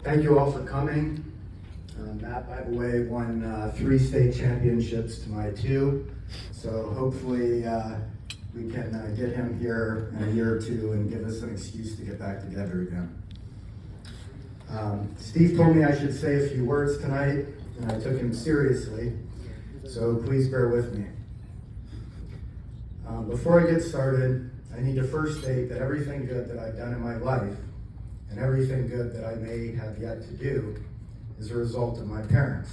Thank you all for coming. Matt, by the way, won 3 state championships to my 2, so hopefully we can get him here in a year or 2 and give us an excuse to get back together again. Steve told me I should say a few words tonight, and I took him seriously, so please bear with me. Before I get started, I need to first state that everything good that I've done in my life and everything good that I may have yet to do is a result of my parents.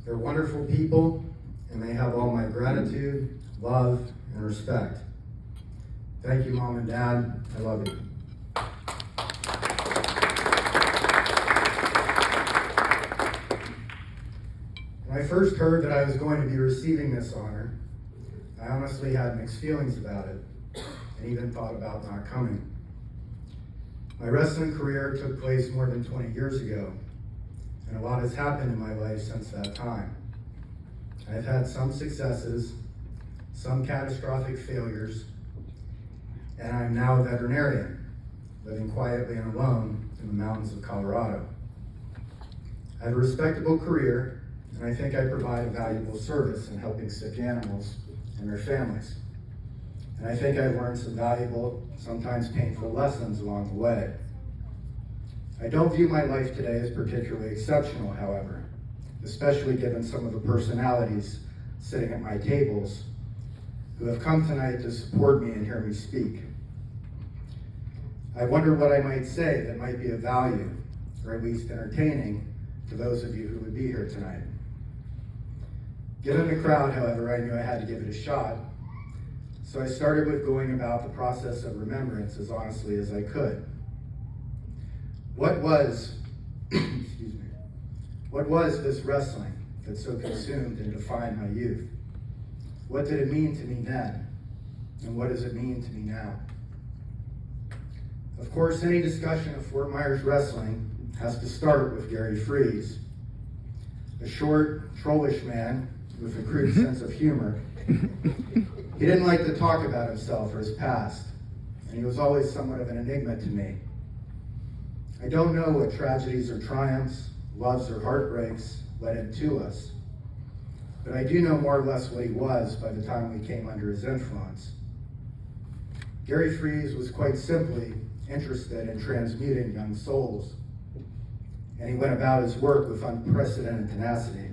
They're wonderful people, and they have all my gratitude, love, and respect. Thank you, Mom and Dad. I love you. When I first heard that I was going to be receiving this honor, I honestly had mixed feelings about it, and even thought about not coming. My wrestling career took place more than 20 years ago, and a lot has happened in my life since that time. I've had some successes, some catastrophic failures, and I'm now a veterinarian, living quietly and alone in the mountains of Colorado. I have a respectable career, and I think I provide a valuable service in helping sick animals and their families. And I think I've learned some valuable, sometimes painful lessons along the way. I don't view my life today as particularly exceptional, however, especially given some of the personalities sitting at my tables who have come tonight to support me and hear me speak. I wonder what I might say that might be of value, or at least entertaining, to those of you who would be here tonight. Given the crowd, however, I knew I had to give it a shot, so I started with going about the process of remembrance as honestly as I could. What was, what was this wrestling that so consumed and defined my youth? What did it mean to me then? And what does it mean to me now? Of course, any discussion of Fort Myers wrestling has to start with Gary Freeze, a short, trollish man with a crude sense of humor. He didn't like to talk about himself or his past, and he was always somewhat of an enigma to me. I don't know what tragedies or triumphs, loves or heartbreaks led him to us, but I do know more or less what he was by the time we came under his influence. Gary Freeze was quite simply interested in transmuting young souls, and he went about his work with unprecedented tenacity.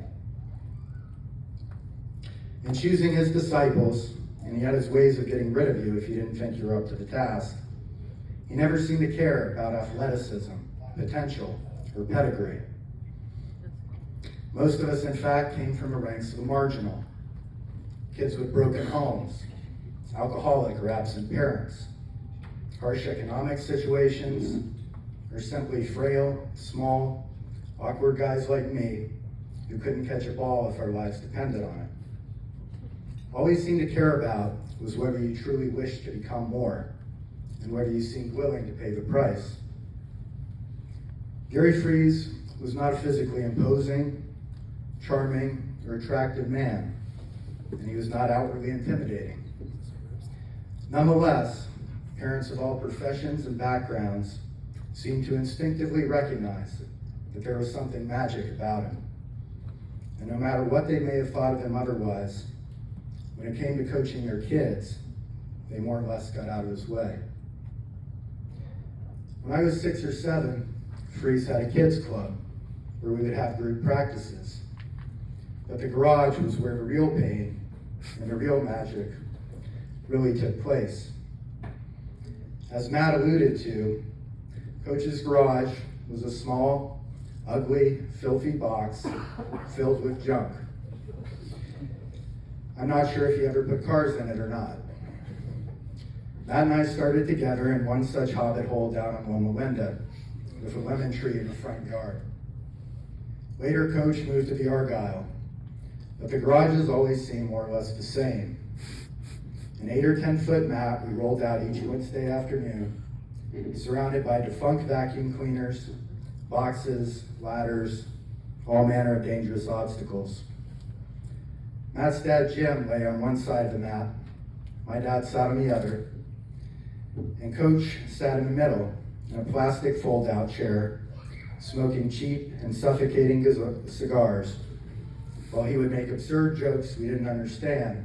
In choosing his disciples, and he had his ways of getting rid of you if you didn't think you were up to the task, he never seemed to care about athleticism, potential, or pedigree. Most of us, in fact, came from the ranks of the marginal. Kids with broken homes, alcoholic or absent parents, harsh economic situations, or simply frail, small, awkward guys like me who couldn't catch a ball if our lives depended on it. All he seemed to care about was whether you truly wished to become more, and whether you seemed willing to pay the price. Gary Freeze was not a physically imposing, charming, or attractive man, and he was not outwardly intimidating. Nonetheless, parents of all professions and backgrounds seemed to instinctively recognize that there was something magic about him. And no matter what they may have thought of him otherwise, when it came to coaching their kids, they more or less got out of his way. When I was 6 or 7, Freeze had a kids club where we would have group practices. But the garage was where the real pain and the real magic really took place. As Matt alluded to, Coach's garage was a small, ugly, filthy box filled with junk. I'm not sure if he ever put cars in it or not. Matt and I started together in one such hobbit hole down on Loma Linda with a lemon tree in the front yard. Later, Coach moved to the Argyle, but the garages always seemed more or less the same. An 8 or 10 foot mat we rolled out each Wednesday afternoon, surrounded by defunct vacuum cleaners, boxes, ladders, all manner of dangerous obstacles. Matt's dad, Jim, lay on one side of the mat. My dad sat on the other. And Coach sat in the middle in a plastic fold-out chair smoking cheap and suffocating cigars, while he would make absurd jokes we didn't understand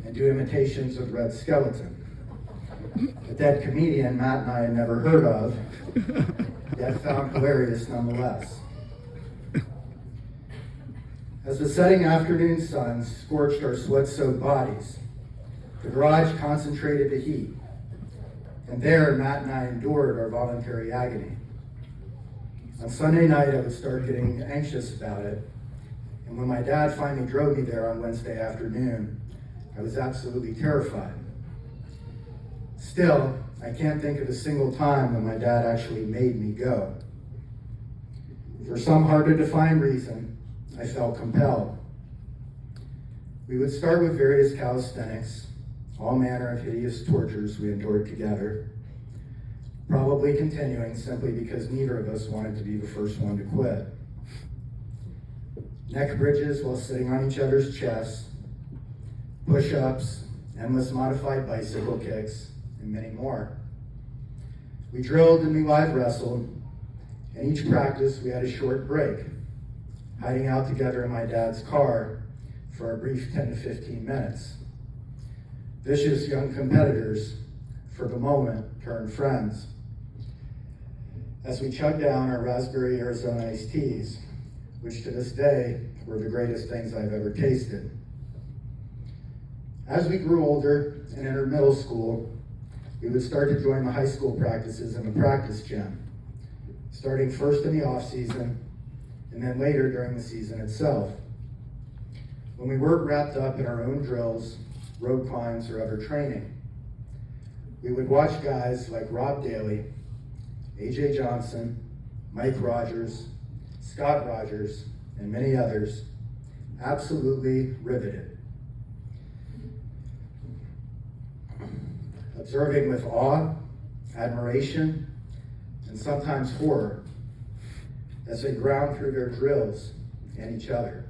and do imitations of Red Skeleton, a dead comedian Matt and I had never heard of, yet found hilarious nonetheless. As the setting afternoon sun scorched our sweat-soaked bodies, the garage concentrated the heat, and there Matt and I endured our voluntary agony. On Sunday night, I would start getting anxious about it, and when my dad finally drove me there on Wednesday afternoon, I was absolutely terrified. Still, I can't think of a single time when my dad actually made me go. For some hard-to-define reason, I felt compelled. We would start with various calisthenics, all manner of hideous tortures we endured together, probably continuing simply because neither of us wanted to be the first one to quit. Neck bridges while sitting on each other's chests, push-ups, endless modified bicycle kicks, and many more. We drilled and we live wrestled, and each practice we had a short break, hiding out together in my dad's car for a brief 10 to 15 minutes. Vicious young competitors, for the moment, turned friends. As we chugged down our raspberry Arizona iced teas, which to this day were the greatest things I've ever tasted. As we grew older and entered middle school, we would start to join the high school practices in the practice gym, starting first in the off season and then later during the season itself. When we weren't wrapped up in our own drills, road climbs, or other training, we would watch guys like Rob Daly, AJ Johnson, Mike Rogers, Scott Rogers, and many others, absolutely riveted. Observing with awe, admiration, and sometimes horror as they ground through their drills and each other.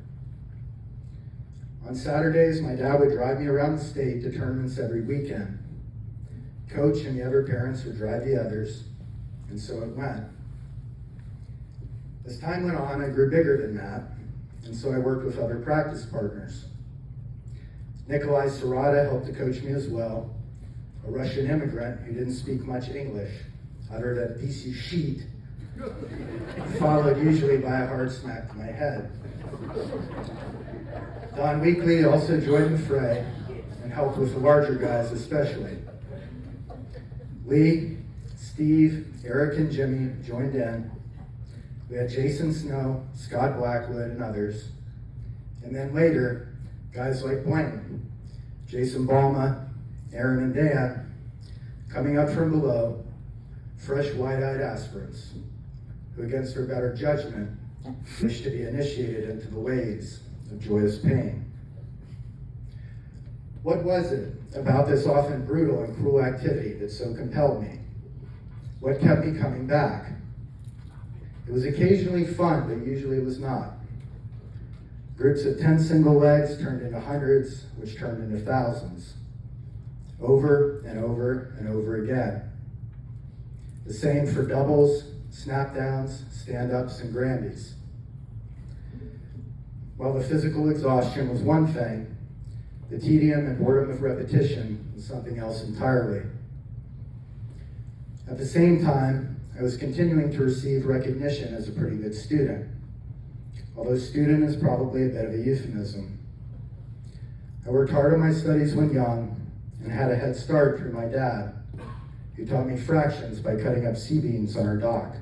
On Saturdays, my dad would drive me around the state to tournaments every weekend. Coach and the other parents would drive the others, and so it went. As time went on, I grew bigger than that, and so I worked with other practice partners. Nikolai Serrata helped to coach me as well, a Russian immigrant who didn't speak much English, uttered a "DC sheet," followed usually by a hard smack to my head. Don Weekly also joined the fray and helped with the larger guys especially. Lee, Steve, Eric, and Jimmy joined in. We had Jason Snow, Scott Blackwood, and others. And then later, guys like Blaine, Jason Balma, Aaron, and Dan, coming up from below, fresh wide-eyed aspirants, who against their better judgment, wished to be initiated into the ways of joyous pain. What was it about this often brutal and cruel activity that so compelled me? What kept me coming back? It was occasionally fun, but usually it was not. Groups of 10 single legs turned into hundreds, which turned into thousands. Over and over and over again. The same for doubles, snap downs, stand-ups, and grandies. While the physical exhaustion was one thing, the tedium and boredom of repetition was something else entirely. At the same time, I was continuing to receive recognition as a pretty good student, although student is probably a bit of a euphemism. I worked hard on my studies when young and had a head start through my dad, who taught me fractions by cutting up sea beans on our dock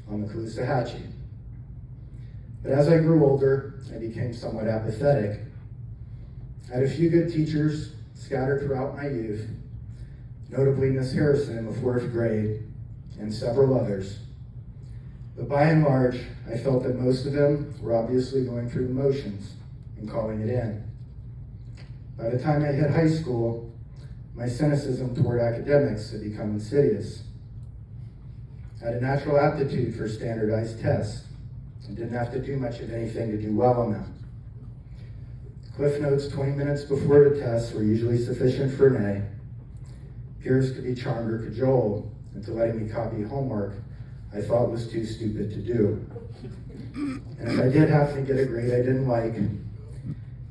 on the Caloosahatchee. But as I grew older, I became somewhat apathetic. I had a few good teachers scattered throughout my youth, notably Miss Harrison in the 4th grade, and several others. But by and large, I felt that most of them were obviously going through the motions and calling it in. By the time I hit high school, my cynicism toward academics had become insidious. I had a natural aptitude for standardized tests and didn't have to do much of anything to do well on them. Cliff notes 20 minutes before the test were usually sufficient for an A. Peers could be charmed or cajoled into letting me copy homework I thought was too stupid to do. And if I did happen to get a grade I didn't like,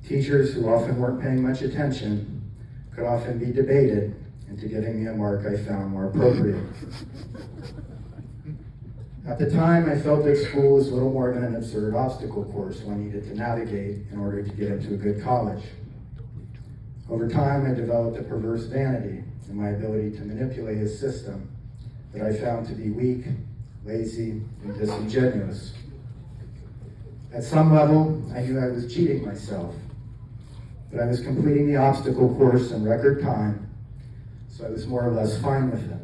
teachers who often weren't paying much attention could often be debated into giving me a mark I found more appropriate. At the time, I felt that school was little more than an absurd obstacle course one needed to navigate in order to get into a good college. Over time, I developed a perverse vanity in my ability to manipulate a system that I found to be weak, lazy, and disingenuous. At some level, I knew I was cheating myself, but I was completing the obstacle course in record time, so I was more or less fine with it.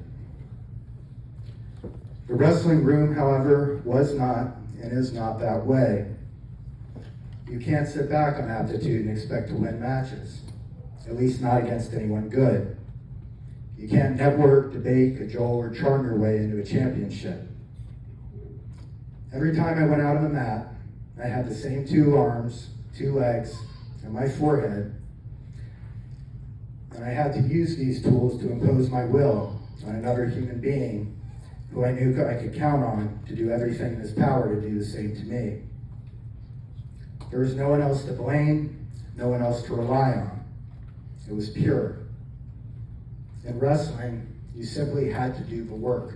The wrestling room, however, was not and is not that way. You can't sit back on aptitude and expect to win matches, at least not against anyone good. You can't network, debate, cajole, or charm your way into a championship. Every time I went out on the mat, I had the same 2 arms, 2 legs, and my forehead, and I had to use these tools to impose my will on another human being who I knew I could count on to do everything in his power to do the same to me. There was no one else to blame, no one else to rely on. It was pure. In wrestling, you simply had to do the work.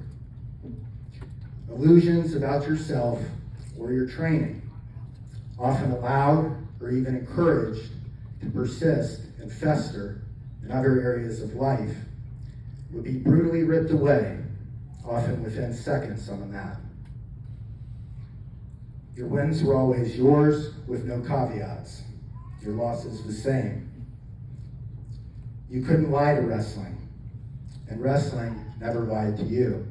Illusions about yourself or your training, often allowed or even encouraged to persist and fester in other areas of life, would be brutally ripped away, often within seconds on the mat. Your wins were always yours with no caveats. Your losses the same. You couldn't lie to wrestling, and wrestling never lied to you.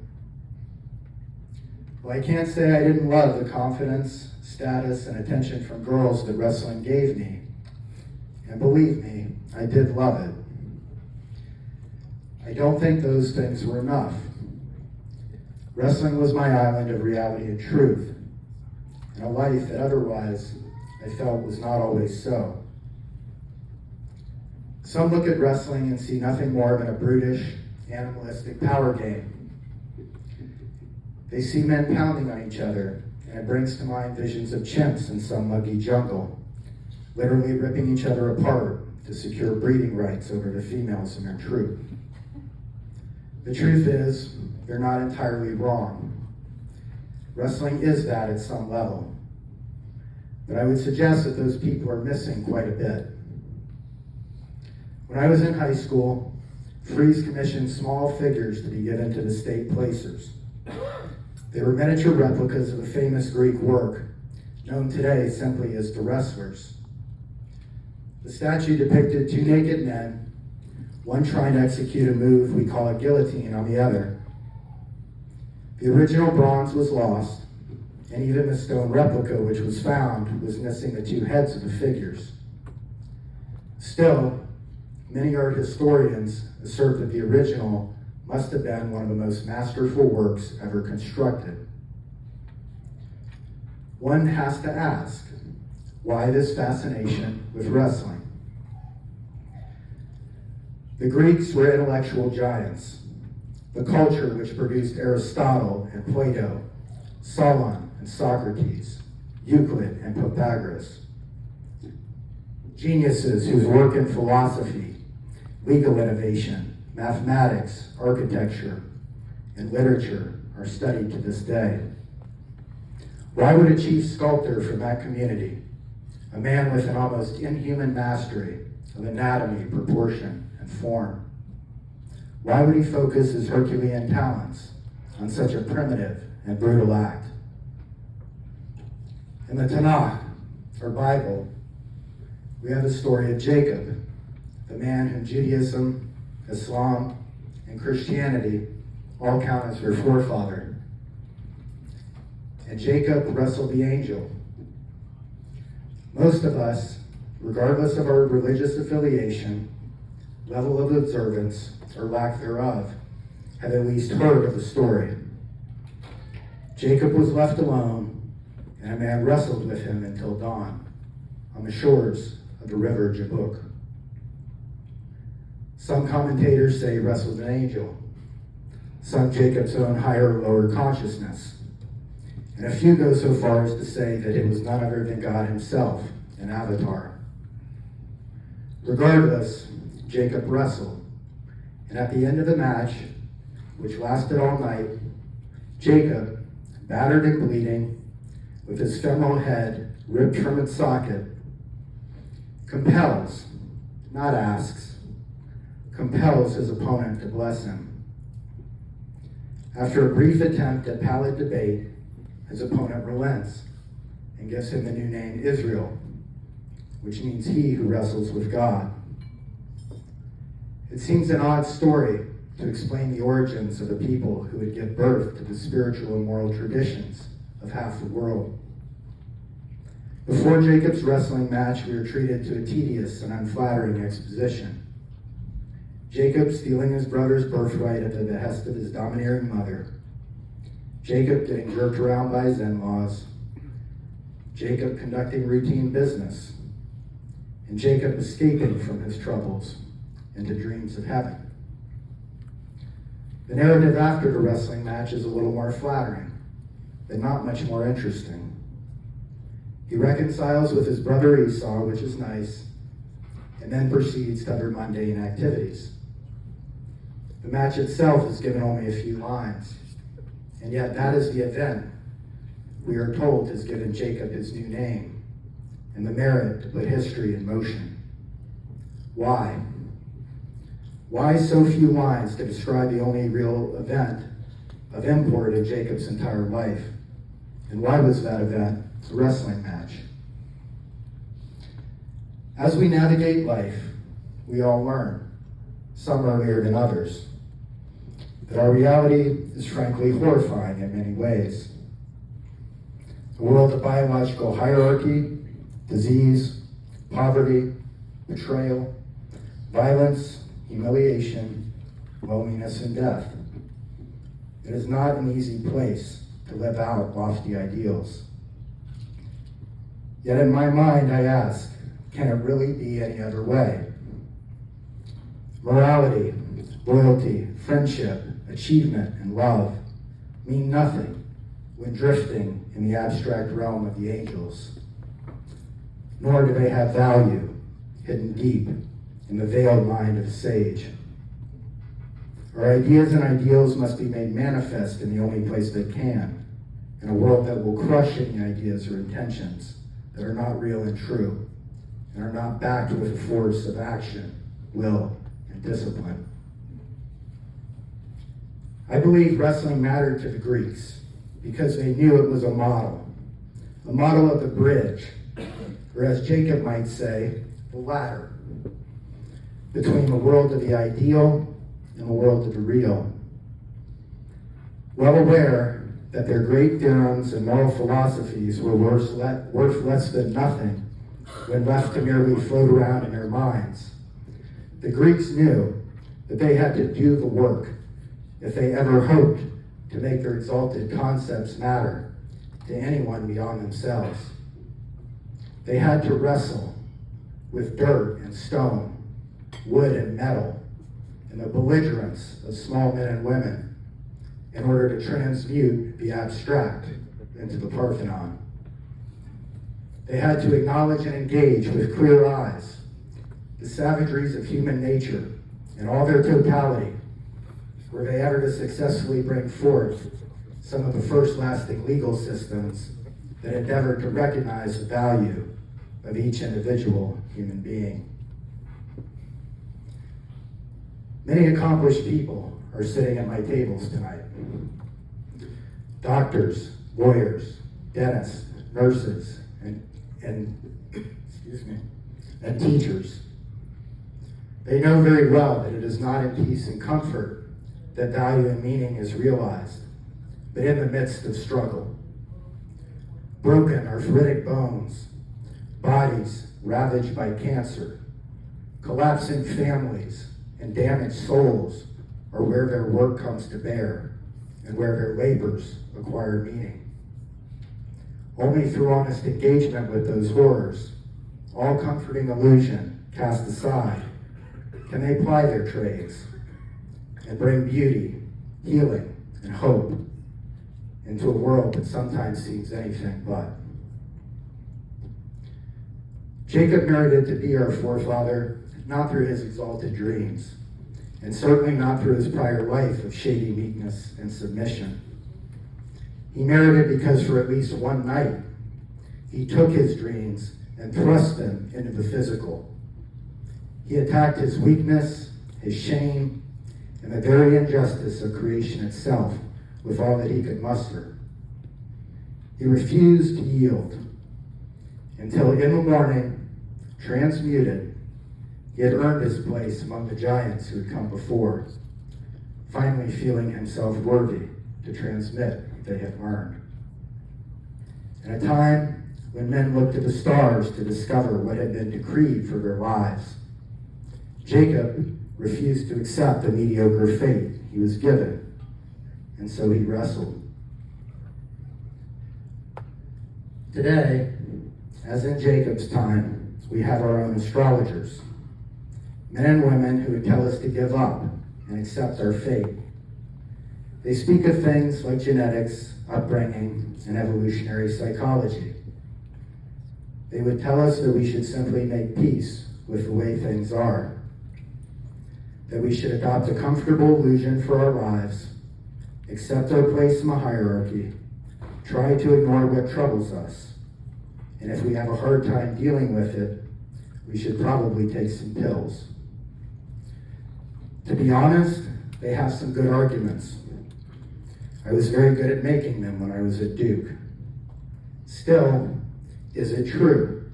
Well, I can't say I didn't love the confidence, status, and attention from girls that wrestling gave me. And believe me, I did love it. I don't think those things were enough. Wrestling was my island of reality and truth, and a life that otherwise I felt was not always so. Some look at wrestling and see nothing more than a brutish, animalistic power game. They see men pounding on each other, and it brings to mind visions of chimps in some muggy jungle, literally ripping each other apart to secure breeding rights over the females in their troop. The truth is, they're not entirely wrong. Wrestling is that at some level. But I would suggest that those people are missing quite a bit. When I was in high school, Freeze commissioned small figures to be given to the state placers. They were miniature replicas of a famous Greek work, known today simply as the Wrestlers. The statue depicted 2 naked men, one trying to execute a move we call a guillotine on the other. The original bronze was lost, and even the stone replica which was found was missing the 2 heads of the figures. Still, many art historians assert that the original must have been one of the most masterful works ever constructed. One has to ask, why this fascination with wrestling? The Greeks were intellectual giants, the culture which produced Aristotle and Plato, Solon and Socrates, Euclid and Pythagoras. Geniuses whose work in philosophy, legal innovation, mathematics, architecture, and literature are studied to this day. Why would a chief sculptor from that community, a man with an almost inhuman mastery of anatomy, proportion, and form, why would he focus his Herculean talents on such a primitive and brutal act? In the Tanakh, or Bible, we have the story of Jacob, the man whom Judaism, Islam, and Christianity all count as their forefather. And Jacob wrestled the angel. Most of us, regardless of our religious affiliation, level of observance, or lack thereof, have at least heard of the story. Jacob was left alone, and a man wrestled with him until dawn on the shores of the river Jabbok. Some commentators say he wrestled an angel, some Jacob's own higher or lower consciousness. and a few go so far as to say that it was none other than God himself, an avatar. Regardless, Jacob wrestled, and at the end of the match, which lasted all night, Jacob, battered and bleeding, with his femoral head ripped from its socket, compels, not asks, compels his opponent to bless him. After a brief attempt at pallid debate, his opponent relents and gives him the new name Israel, which means he who wrestles with God. It seems an odd story to explain the origins of the people who would give birth to the spiritual and moral traditions of half the world. Before Jacob's wrestling match, we are treated to a tedious and unflattering exposition. Jacob stealing his brother's birthright at the behest of his domineering mother. Jacob getting jerked around by his in-laws. Jacob conducting routine business. And Jacob escaping from his troubles into dreams of heaven. The narrative after the wrestling match is a little more flattering, but not much more interesting. He reconciles with his brother Esau, which is nice, and then proceeds to other mundane activities. The match itself is given only a few lines, and yet that is the event we are told has given Jacob his new name and the merit to put history in motion. Why? Why so few lines to describe the only real event of import in Jacob's entire life? And why was that event a wrestling match? As we navigate life, we all learn, some earlier than others, that our reality is frankly horrifying in many ways. A world of biological hierarchy, disease, poverty, betrayal, violence, humiliation, loneliness, and death. It is not an easy place to live out lofty ideals. Yet in my mind, I ask, can it really be any other way? Morality, loyalty, friendship, achievement, and love mean nothing when drifting in the abstract realm of the angels, nor do they have value hidden deep in the veiled mind of a sage. Our ideas and ideals must be made manifest in the only place they can, in a world that will crush any ideas or intentions that are not real and true, and are not backed with a force of action, will, and discipline. I believe wrestling mattered to the Greeks because they knew it was a model of the bridge, or as Jacob might say, the ladder, between the world of the ideal and the world of the real. Well aware that their great theorems and moral philosophies were worth less than nothing when left to merely float around in their minds, the Greeks knew that they had to do the work if they ever hoped to make their exalted concepts matter to anyone beyond themselves. They had to wrestle with dirt and stone, wood and metal, and the belligerence of small men and women in order to transmute the abstract into the Parthenon. They had to acknowledge and engage with clear eyes the savageries of human nature in all their totality, were they ever to successfully bring forth some of the first lasting legal systems that endeavored to recognize the value of each individual human being. Many accomplished people are sitting at my tables tonight. Doctors, lawyers, dentists, nurses, and teachers. They know very well that it is not in peace and comfort that value and meaning is realized, but in the midst of struggle. Broken arthritic bones, bodies ravaged by cancer, collapsing families, and damaged souls are where their work comes to bear and where their labors acquire meaning. Only through honest engagement with those horrors, all comforting illusion cast aside, can they ply their trades and bring beauty, healing, and hope into a world that sometimes seems anything but. Jacob merited to be our forefather, not through his exalted dreams, and certainly not through his prior life of shady meekness and submission. He merited because for at least one night, he took his dreams and thrust them into the physical. He attacked his weakness, his shame, and the very injustice of creation itself with all that he could muster. He refused to yield until in the morning, transmuted, he had earned his place among the giants who had come before, finally feeling himself worthy to transmit what they had learned. In a time when men looked to the stars to discover what had been decreed for their lives, Jacob refused to accept the mediocre fate he was given, and so he wrestled. Today, as in Jacob's time, we have our own astrologers, men and women who would tell us to give up and accept our fate. They speak of things like genetics, upbringing, and evolutionary psychology. They would tell us that we should simply make peace with the way things are, that we should adopt a comfortable illusion for our lives, accept our place in the hierarchy, try to ignore what troubles us, and if we have a hard time dealing with it, we should probably take some pills. To be honest, they have some good arguments. I was very good at making them when I was at Duke. Still, is it true?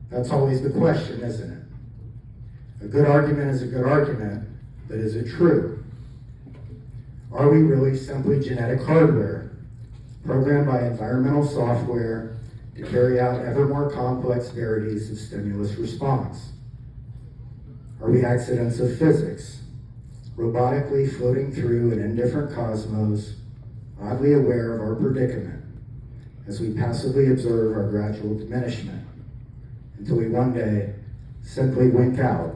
That's always the question, isn't it? A good argument is a good argument, but is it true? Are we really simply genetic hardware, programmed by environmental software to carry out ever more complex verities of stimulus response? Are we accidents of physics, robotically floating through an indifferent cosmos, oddly aware of our predicament, as we passively observe our gradual diminishment, until we one day simply wink out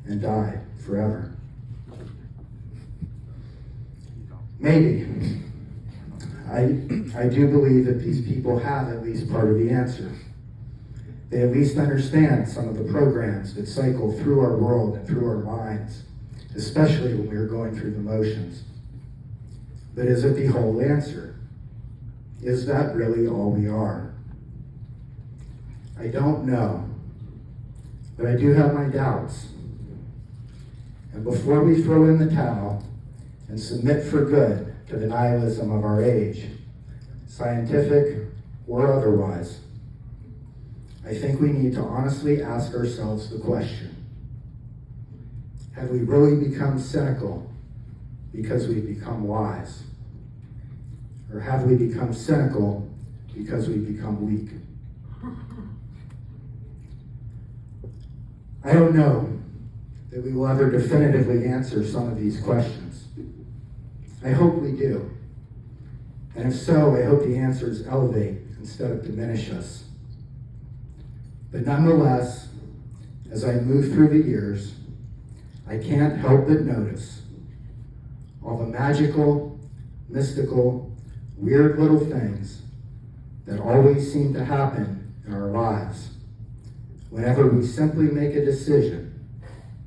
and die forever? Maybe. I do believe that these people have at least part of the answer. They at least understand some of the programs that cycle through our world and through our minds, especially when we are going through the motions. But is it the whole answer? Is that really all we are? I don't know, but I do have my doubts. And before we throw in the towel and submit for good to the nihilism of our age, scientific or otherwise, I think we need to honestly ask ourselves the question: have we really become cynical because we've become wise? Or have we become cynical because we've become weak? I don't know that we will ever definitively answer some of these questions. I hope we do. And if so, I hope the answers elevate instead of diminish us. But nonetheless, as I move through the years, I can't help but notice all the magical, mystical, weird little things that always seem to happen in our lives whenever we simply make a decision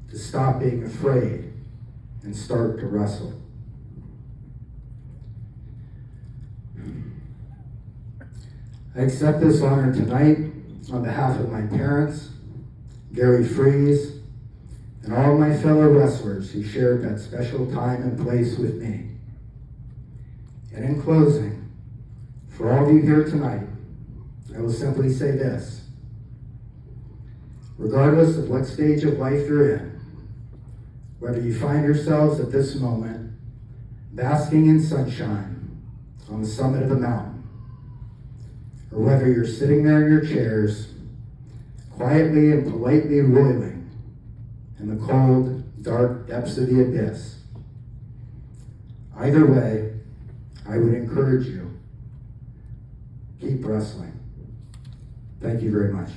to stop being afraid and start to wrestle. I accept this honor tonight on behalf of my parents, Gary Fries, and all my fellow wrestlers who shared that special time and place with me. And in closing, for all of you here tonight, I will simply say this: regardless of what stage of life you're in, whether you find yourselves at this moment basking in sunshine on the summit of a mountain, or whether you're sitting there in your chairs, quietly and politely roiling in the cold, dark depths of the abyss, either way, I would encourage you, keep wrestling. Thank you very much.